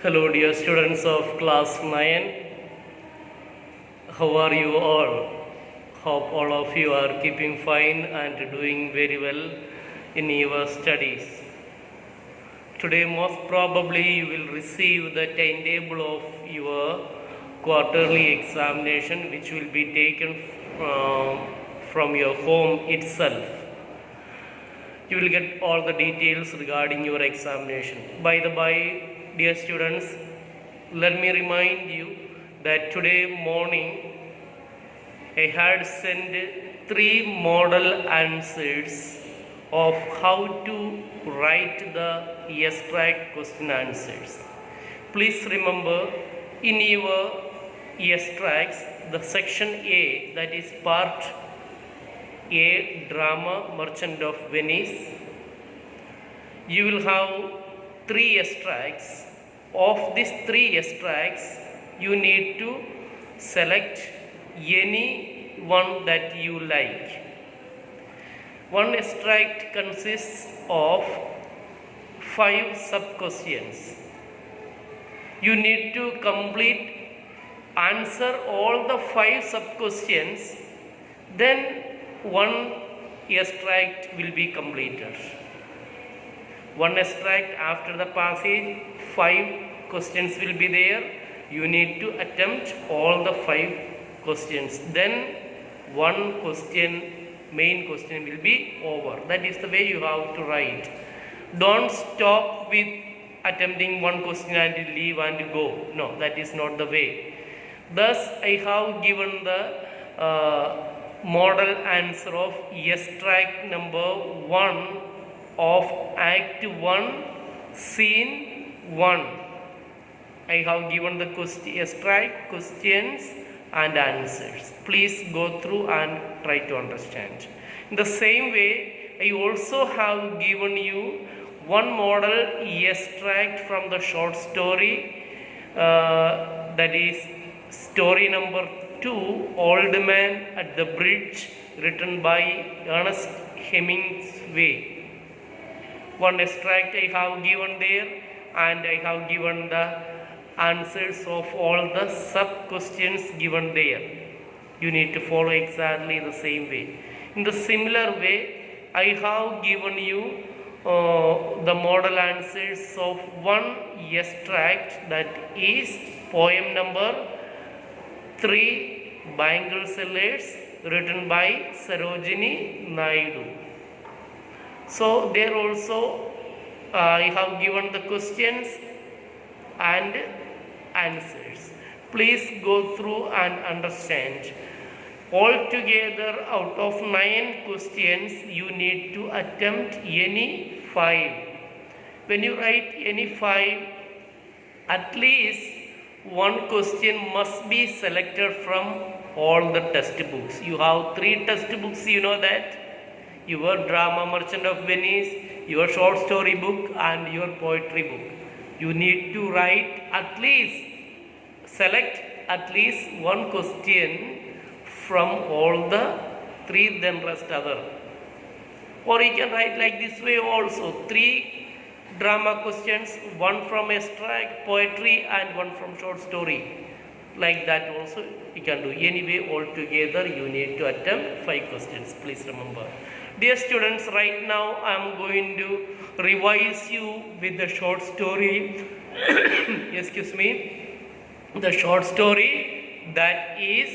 Hello, dear students of class 9. How are you all? Hope all of you are keeping fine and doing very well in your studies. Today, most probably, you will receive the timetable of your quarterly examination, which will be taken from your home itself. You will get all the details regarding your examination. By the by, dear students, let me remind you that today morning I had sent 3 model answers of how to write the extract question answers. Please remember, in your extracts, the section A, that is part A, drama Merchant of Venice, you will have 3 extracts. Of these 3 extracts, you need to select any one that you like. One extract consists of 5 sub-questions. You need to answer all the 5 sub-questions, then one extract will be completed. One extract after the passage, 5 questions will be there. You need to attempt all the 5 questions. Then one question, main question will be over. That is the way you have to write. Don't stop with attempting one question and leave and go. No, that is not the way. Thus, I have given the model answer of extract number 1 of Act 1, Scene 1. I have given the extract, questions and answers. Please go through and try to understand. In the same way, I also have given you one model extract from the short story, that is story number 2, Old Man at the Bridge, written by Ernest Hemingway. One extract I have given there, and I have given the answers of all the sub-questions given there. You need to follow exactly the same way. In the similar way, I have given you the model answers of one extract, that is poem number 3, Bangle Sellers, written by Sarojini Naidu. So there also I have given the questions and answers. Please go through and understand. Altogether, out of 9 questions, you need to attempt any 5. When you write any 5, at least one question must be selected from all the textbooks. You have 3 textbooks, you know that. Your drama Merchant of Venice, your short story book and your poetry book. You need to select at least one question from all the 3, then rest other. Or you can write like this way also, 3 drama questions, 1 from extract, poetry and 1 from short story. Like that also you can do. Anyway, altogether you need to attempt 5 questions. Please remember. Dear students, right now I am going to revise you with the short story. Excuse me. The short story, that is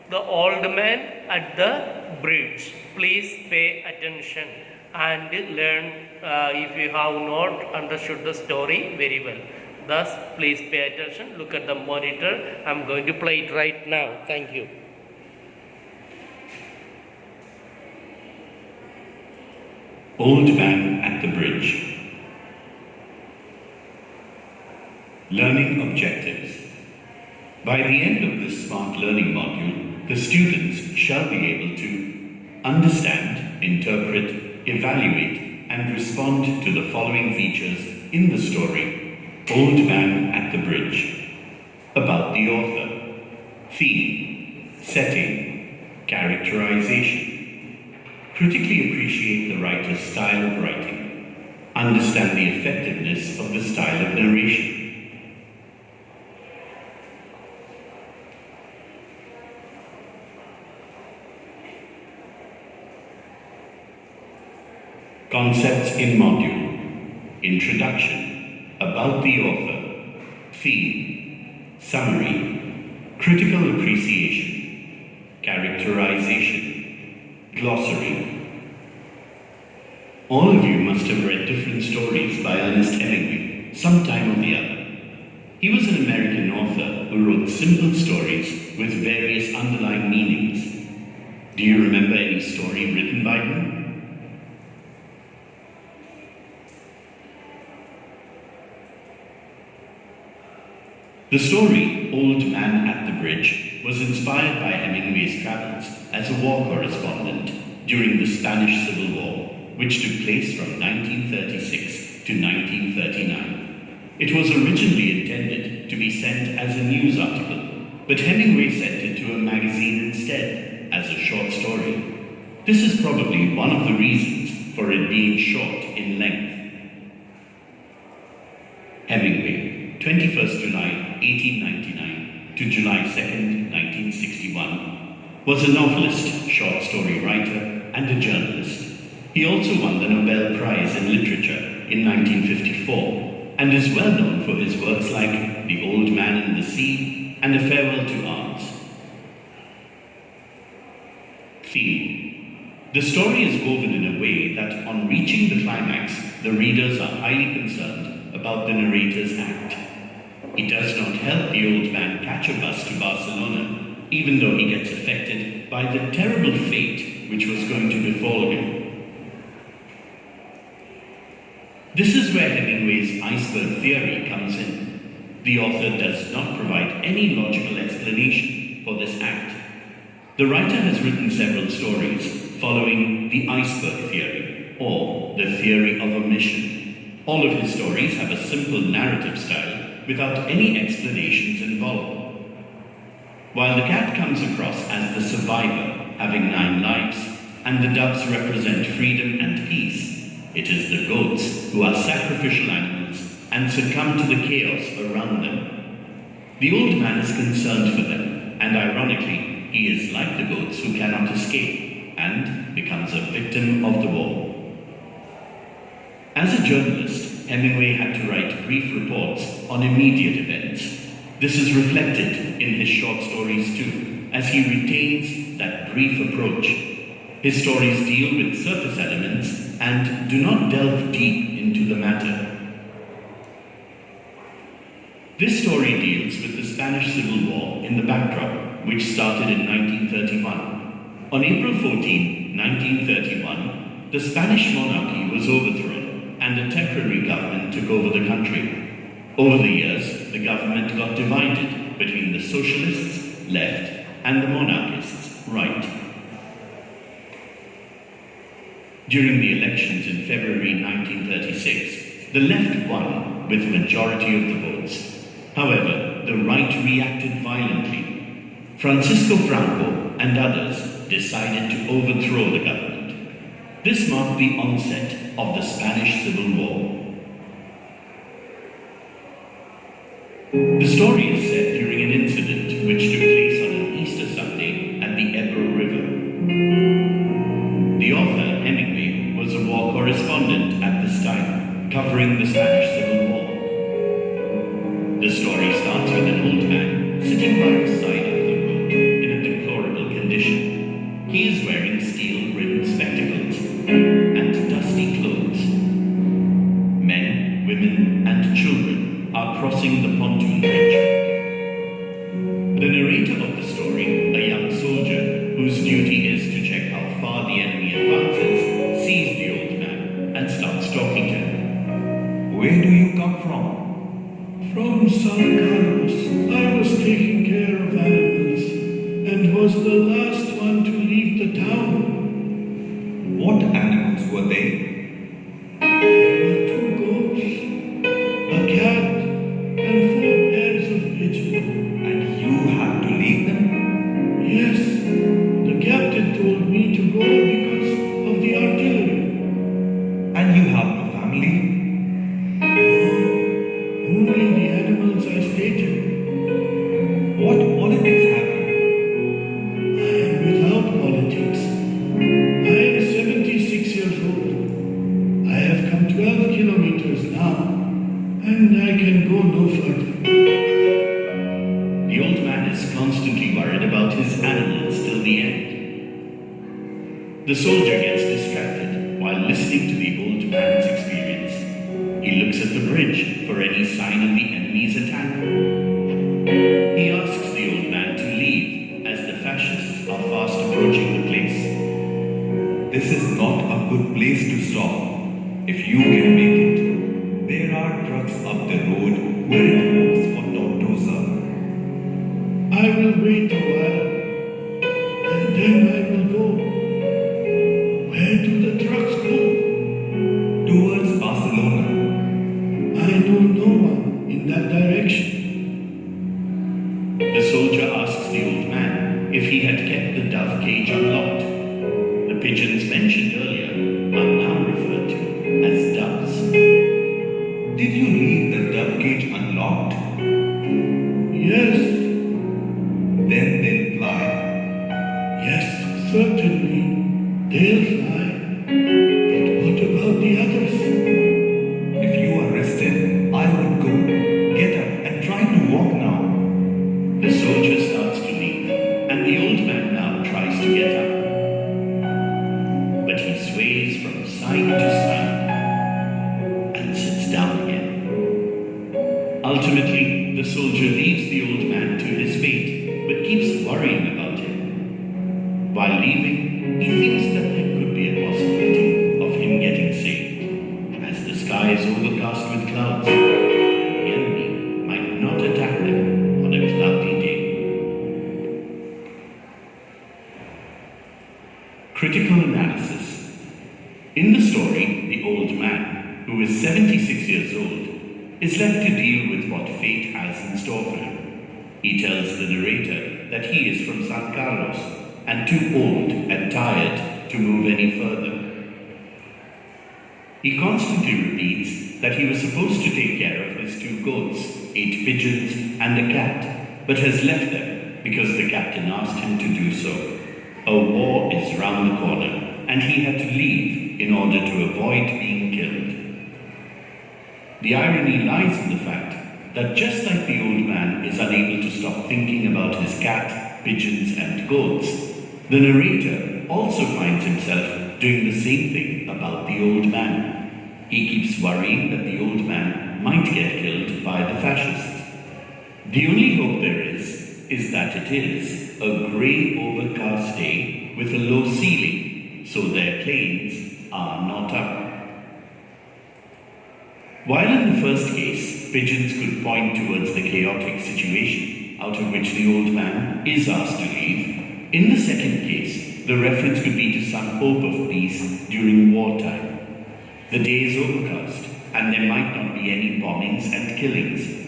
The Old Man at the Bridge. Please pay attention and learn if you have not understood the story very well. Thus, please pay attention. Look at the monitor. I am going to play it right now. Thank you. Old Man at the Bridge. Learning objectives. By the end of this Smart Learning module, the students shall be able to understand, interpret, evaluate, and respond to the following features in the story, Old Man at the Bridge. About the author. Theme, setting, characterization. Critically appreciate the writer's style of writing. Understand the effectiveness of the style of narration. Concepts in module. Introduction. About the author. Theme. Summary. Critical appreciation. Characterization. Glossary. All of you must have read different stories by Ernest Hemingway, sometime or the other. He was an American author who wrote simple stories with various underlying meanings. Do you remember any story written by him? The story, Old Man at the Bridge, was inspired by Hemingway's travels as a war correspondent during the Spanish Civil War, which took place from 1936 to 1939. It was originally intended to be sent as a news article, but Hemingway sent it to a magazine instead, as a short story. This is probably one of the reasons for it being short in length. Hemingway, 21st July 1899 to July 2nd, 1961, was a novelist, short story writer, and a journalist. He also won the Nobel Prize in Literature in 1954 and is well known for his works like The Old Man and the Sea and A Farewell to Arms. Theme. The story is woven in a way that on reaching the climax, the readers are highly concerned about the narrator's act. It does not help the old man catch a bus to Barcelona, even though he gets affected by the terrible fate which was going to befall him. This is where Hemingway's iceberg theory comes in. The author does not provide any logical explanation for this act. The writer has written several stories following the iceberg theory, or the theory of omission. All of his stories have a simple narrative style without any explanations involved. While the cat comes across as the survivor, having 9 lives, and the doves represent freedom and peace, it is the goats who are sacrificial animals and succumb to the chaos around them. The old man is concerned for them, and ironically, he is like the goats who cannot escape and becomes a victim of the war. As a journalist, Hemingway had to write brief reports on immediate events. This is reflected in his short stories too, as he retains that brief approach. His stories deal with surface elements and do not delve deep into the matter. This story deals with the Spanish Civil War in the backdrop, which started in 1931. On April 14, 1931, the Spanish monarchy was overthrown and a temporary government took over the country. Over the years, the government got divided between the socialists, left, and the monarchists, right. During the elections in February 1936, the left won with majority of the votes. However, the right reacted violently. Francisco Franco and others decided to overthrow the government. This marked the onset of the Spanish Civil War. The story is set during an incident which took place on an Easter Sunday at the Ebro River. The author, Hemingway, was a war correspondent at this time, covering the Spanish Civil War. The story starts with an old man sitting by the side of the road in a deplorable condition. He is wearing steel-rimmed spectacles and dusty clothes. Men, women, and children are crossing the pontoon bridge. The narrator of the story, a young soldier whose duty is to check how far the enemy advances, sees the old man and starts talking to him. Where do you come from? From San Carlos. I was taking care of animals and was the last one to leave the town. What animals were they? There were 2 goats, a cat, and 4 pairs of pigeons. And you had to leave them? Yes, the captain told me to go because of the artillery. And you have no family? Only the animals I stated. What politics have you? I am without politics. I am 76 years old. and I can go no further. The old man is constantly worried about his animals till the end. The soldier gets distracted while listening to the old man's experience. He looks at the bridge for any sign of the enemy's attack. He asks the old man to leave as the fascists are fast approaching the place. This is not a good place to stop. If you can make it, there are trucks up the road where it walks for Tortosa. I will wait a while, and then I will go. Where do the trucks go? Towards Barcelona. I know no one in that direction. The soldier asks the old man if he had kept the dove cage unlocked. The pigeons mentioned earlier are now referred to as doves. Did you leave the dove cage unlocked? Yes, Then they'll fly. yes, certainly. They'll fly. But what about the others? If you are rested, I would go. Get up and try to walk now. The soldier starts to leave, and the old man now tries to get up. But he sways from side to side and sits down again. Ultimately, the soldier leaves the old man to his fate, but keeps worrying about him. While leaving, he thinks that there could be a possibility of him getting saved, as the sky is overcast with clouds, and the enemy might not attack them on a cloudy day. Critical analysis. In the story, the old man, who is 76 years old, is left to deal with what fate has in store for him. He tells the narrator that he is from San Carlos and too old and tired to move any further. He constantly repeats that he was supposed to take care of his 2 goats, 8 pigeons, and a cat, but has left them because the captain asked him to do so. A war is round the corner, and he had to leave in order to avoid being killed. The irony lies in the fact that just like the old man is unable to stop thinking about his cat, pigeons, and goats, the narrator also finds himself doing the same thing about the old man. He keeps worrying that the old man might get killed by the fascists. The only hope there is that it is a grey overcast day with a low ceiling, so their planes are not up. While in the first case, pigeons could point towards the chaotic situation out of which the old man is asked to leave, in the second case, the reference could be to some hope of peace during wartime. The day is overcast, and there might not be any bombings and killings.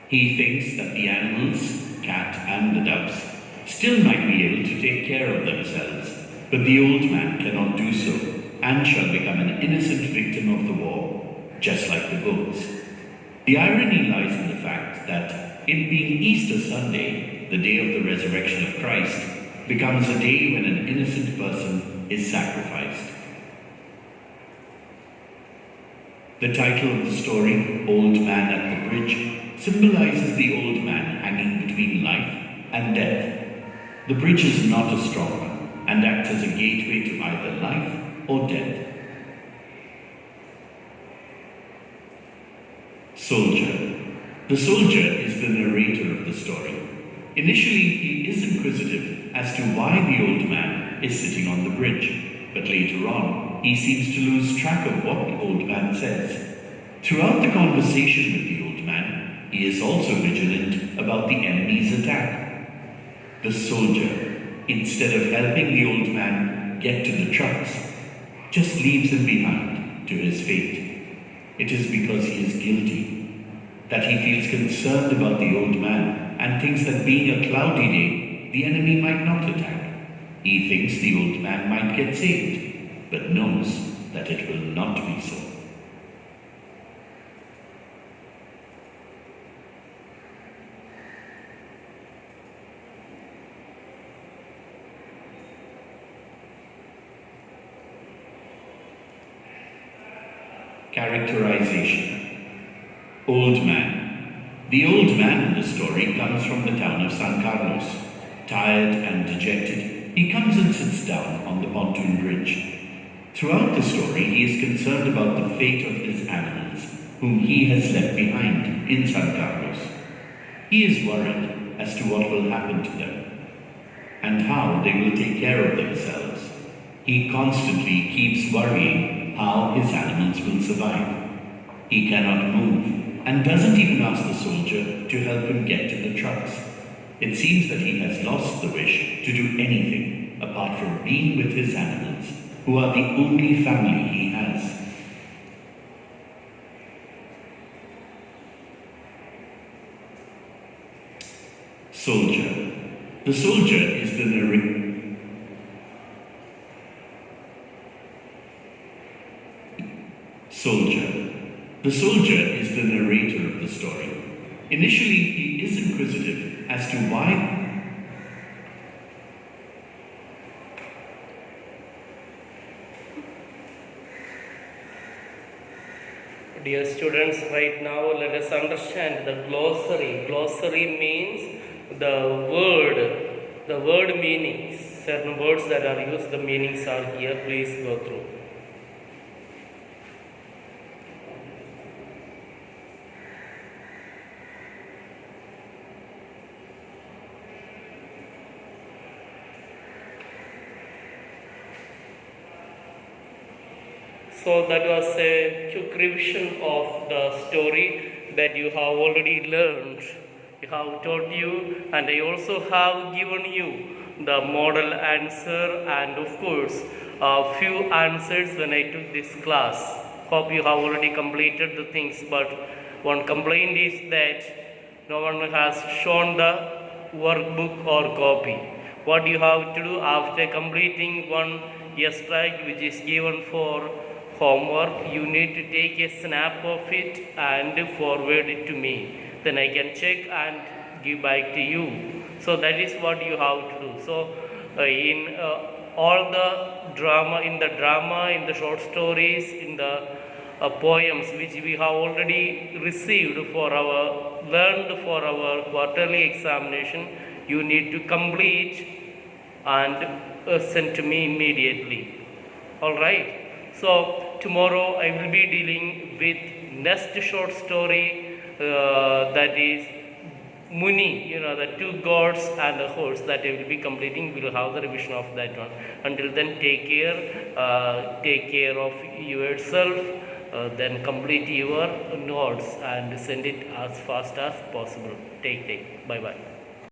He thinks that the animals, cat and the doves, still might be able to take care of themselves, but the old man cannot do so and shall become an innocent victim of the war, just like the goats. The irony lies in the fact that it being Easter Sunday, the day of the resurrection of Christ, becomes a day when an innocent person is sacrificed. The title of the story, Old Man at the Bridge, symbolizes the old man hanging between life and death. The bridge is not a strong one and acts as a gateway to either life or death. Soldier. The soldier is the narrator of the story. Initially, he is inquisitive as to why the old man is sitting on the bridge, but later on, he seems to lose track of what the old man says. Throughout the conversation with the old man, he is also vigilant about the enemy's attack. The soldier, instead of helping the old man get to the trucks, just leaves him behind to his fate. It is because he is guilty that he feels concerned about the old man and thinks that being a cloudy day, the enemy might not attack. He thinks the old man might get saved, but knows that it will not be so. Characterization. Old man. The old man in the story comes from the town of San Carlos. Tired and dejected, he comes and sits down on the pontoon bridge. Throughout the story, he is concerned about the fate of his animals, whom he has left behind in San Carlos. He is worried as to what will happen to them and how they will take care of themselves. He constantly keeps worrying how his animals will survive. He cannot move and doesn't even ask the soldier to help him get to the trucks. It seems that he has lost the wish to do anything apart from being with his animals, who are the only family he has. Soldier. The soldier is the narrator. Soldier. The soldier is the narrator of the story. Initially, he is inquisitive as to why Dear students, right now let us understand the glossary. Glossary means the word meanings. Certain words that are used, the meanings are here. Please go through. So that was a quick revision of the story that you have already learned. I have taught you, and I also have given you the model answer and of course a few answers when I took this class. Hope you have already completed the things, but one complaint is that no one has shown the workbook or copy. What you have to do after completing one extract which is given for homework, you need to take a snap of it and forward it to me. Then I can check and give back to you. So that is what you have to do. So in all the drama, in the short stories, in the poems which we have already learned for our quarterly examination, you need to complete and send to me immediately. All right. So tomorrow I will be dealing with next short story, that is Muni, the two gods and the horse, that I will be completing. We will have the revision of that one. Until then, take care of yourself, then complete your notes and send it as fast as possible. Take. Bye bye.